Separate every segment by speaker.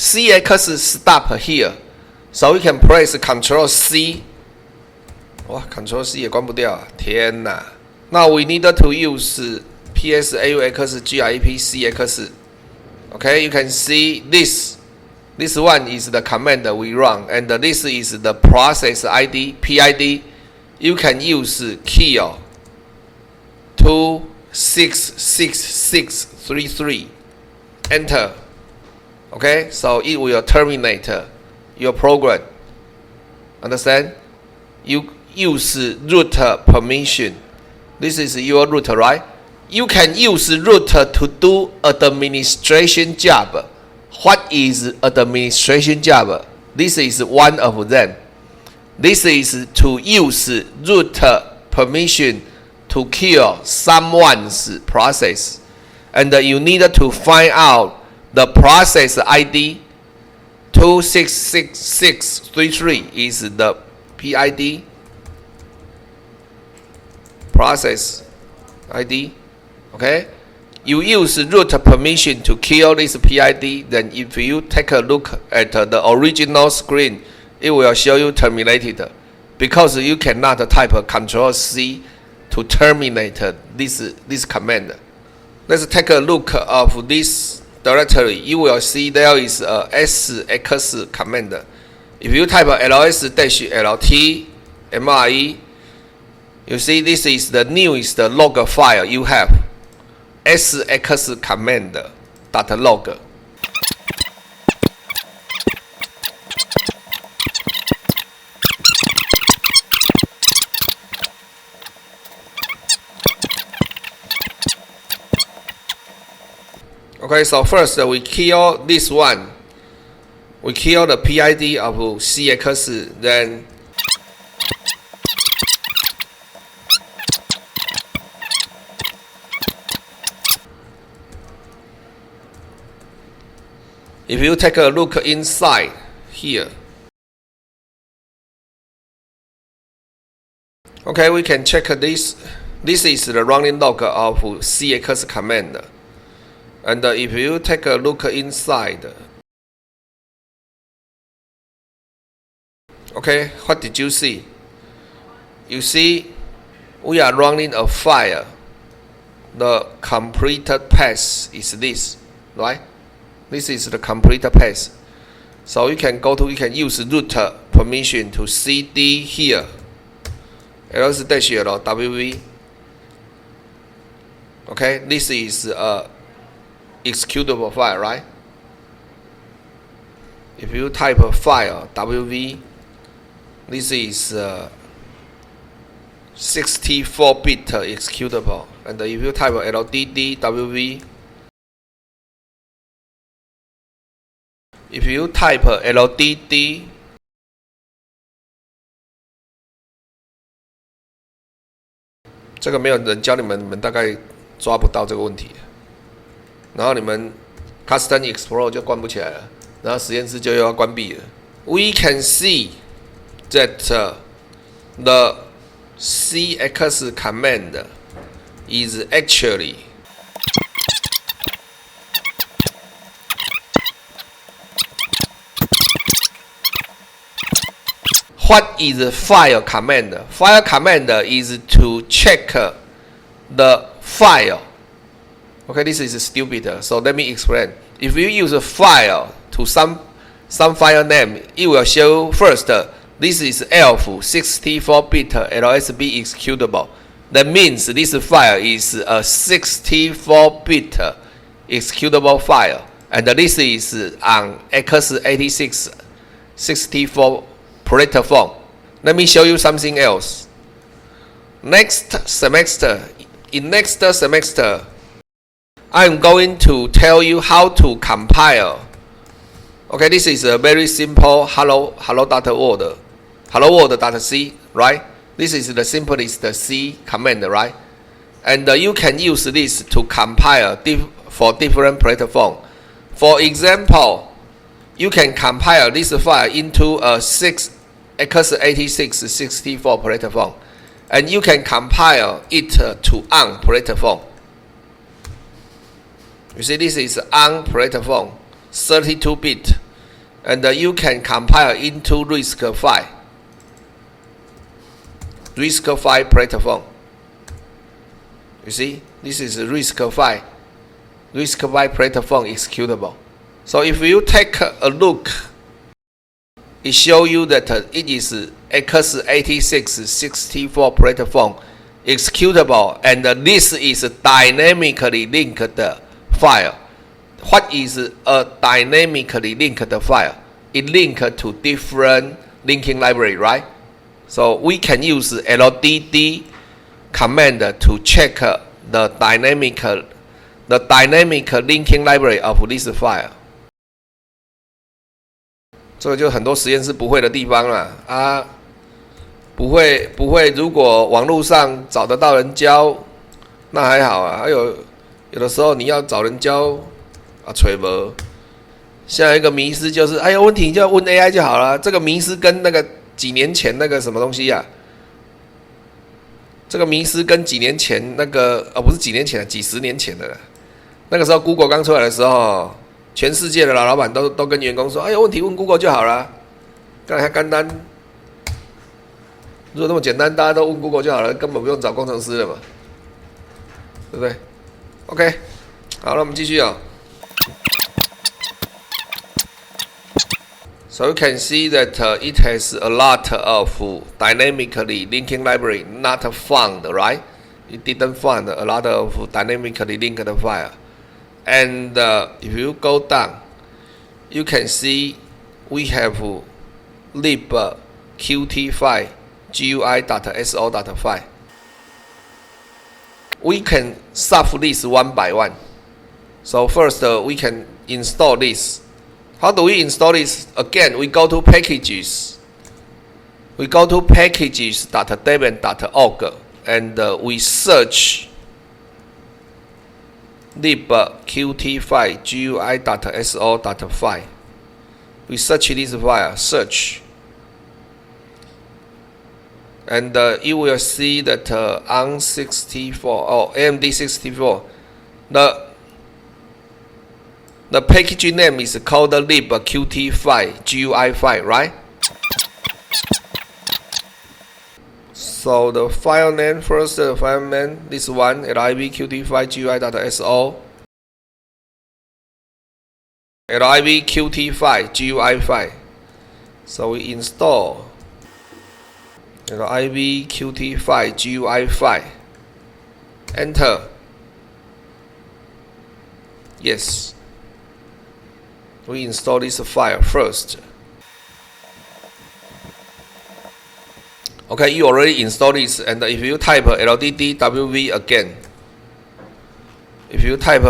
Speaker 1: CX stop here, so we can press Ctrl C. 哇 ，Ctrl C 也关不掉啊！天哪！那 we need to use PSAUX GREP CX. Okay, you can see this. This one is the command we run, and this is the process ID PID. You can use kill 266633. Enter. Okay, so it will terminate your program. Understand? You use root permission. This is your root, right? You can use root to do administration job. What is administration job? This is one of them. This is to use root permission to kill someone's process. And you need to find out the process ID 266633 is the PID. Process ID. Okay? You use root permission to kill this PID, then if you take a look at the original screen, it will show you terminated because you cannot type Ctrl C to terminate this command. Let's take a look of this directory. You will see there is a SX command. If you type ls-lt mre, you see this is the newest log file you have. SX command .log. Okay, so first we kill this one. We kill the PID of CX, then if you take a look inside here, okay, we can check this. This is the running log of CX command. And if you take a look inside, okay, what did you see? You see, we are running a file. The completed path is this, right? This is the completed path. So you can use root permission to cd here. ls-wv. Okay, this is a executable file, right? If you type a file wv, this is 64-bit executable, and if you type ldd wv, if you type ldd,这个没有人教你们，你们大概抓不到这个问题。然后你们 Custom Explorer 就关不起来了，然后实验室就又要关闭了。We can see that the CX command is actually what is file command? File command is to check the file. Okay, this is stupid. So let me explain. If you use a file to some file name, it will show first this is ELF 64-bit LSB executable. That means this file is a 64-bit executable file, and this is on x86 64 platform. Let me show you something else. In next semester, I'm going to tell you how to compile. Okay, this is a very simple hello.world, hello-world.c, right? This is the simplest C command, right? And you can use this to compile for different platform. For example, you can compile this file into a x86 64 platform, and you can compile it to ARM platform. You see, this is ARM platform, 32-bit. and you can compile into RISC-V. RISC-V platform. You see, this is RISC-V. RISC-V platform executable. So if you take a look, it shows you that it is x86-64 platform executable, and this is dynamically linked file. What is a dynamically linked file? It linked to different linking library, right? So we can use LDD command to check the dynamic linking library of this file. 这个就很多实验室不会的地方了啊，不会。如果网络上找得到人教，那还好啊。还有的时候你要找人教啊，找无。下一个迷思就是，哎，有问题就要问 AI 就好了。这个迷思跟那个几年前那个什么东西啊？这个迷思跟几年前那个不是几年前，几十年前的了。那个时候 Google 刚出来的时候。全世界的老板都跟员工说：“哎，有问题问 Google 就好了。”刚才简单，如果那么简单，大家都问 Google 就好了，根本不用找工程师了嘛，对不对 ？OK， 好了，我们继续啊。So you can see that it has a lot of dynamically linking library not found, right? It didn't find a lot of dynamically linked file. And if you go down, you can see we have libqt5 GUI.so.5. We can solve this one by one. So first we can install this. How do we install this? Again, we go to packages. We go to packages.debian.org and we search libqt5 GUI.so.5. We search this file, search, and you will see that on 64 or AMD 64, the package name is called libqt5 GUI5, right? So the file name first, the file name, this one, libqt5 GUI.so, libqt5 GUI5. So we install libqt5 GUI5. Enter. Yes. We install this file first. Okay, you already installed this, and if you type LDDWV again, if you type,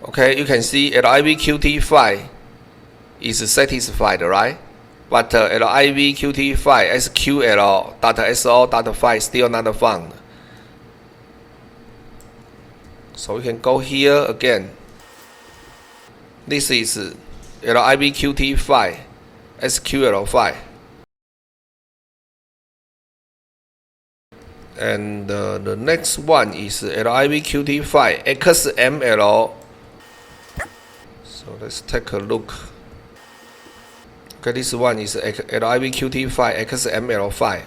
Speaker 1: okay, you can see libqt5 is satisfied, right? But libqt5 sql.so.5 still not found. So we can go here again. This is libqt5 sql file. And the next one is libqt5 xml. So let's take a look. Okay, this one is libqt5 xml file.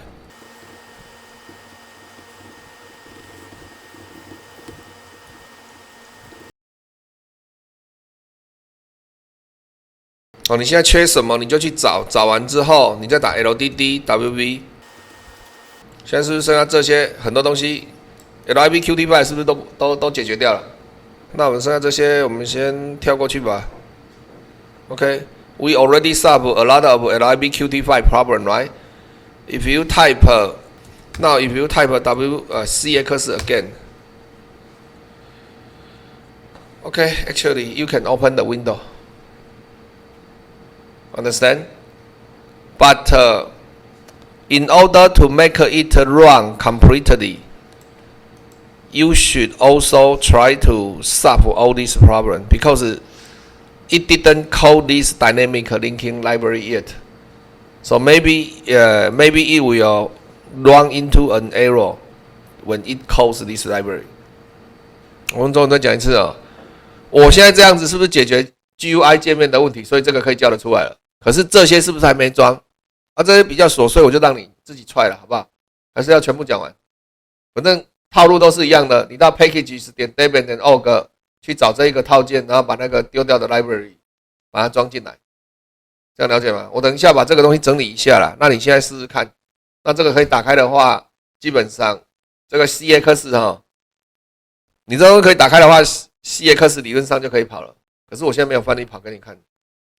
Speaker 1: Oh, 你现在缺什么你就去找，找完之后你再打 LDDWV。现在是不是剩下这些很多东西 ？libqt5 是不是都解决掉了？那我们剩下这些，我们先跳过去吧。Okay, we already solved a lot of libqt5 problem, right? If you type now, if you type cx again, okay, actually you can open the window. Understand? But in order to make it run completely, you should also try to solve all these problems because it didn't call this dynamic linking library yet. So maybe it will run into an error when it calls this library. 我们再讲一次哦，我现在这样子是不是解决 GUI 界面的问题，所以这个可以叫得出来了。可是这些是不是还没装？啊，这些比较琐碎，我就让你自己踹了，好不好？还是要全部讲完？反正套路都是一样的，你到 packages.debian.org 去找这一个套件，然后把那个丢掉的 library 把它装进来，这样了解吗？我等一下把这个东西整理一下啦，那你现在试试看。那这个可以打开的话，基本上这个 CX 哈，你这个可以打开的话 ，CX 理论上就可以跑了。可是我现在没有范例跑给你看。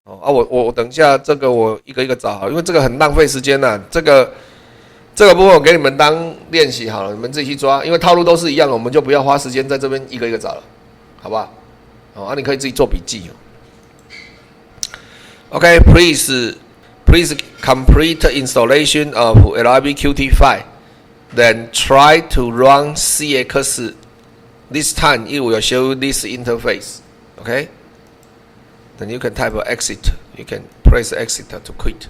Speaker 1: 哦啊，我等一下这个我一个一个找好，因为这个很浪费时间呐。这个部分我给你们当练习好了，你们自己去抓，因为套路都是一样的，我们就不要花时间在这边一个一个找了，好不好？哦啊，你可以自己做笔记哦。Okay, please complete installation of libqt5. Then try to run CX. This time it will show you this interface. Okay? Then you can type exit. You can press exit to quit.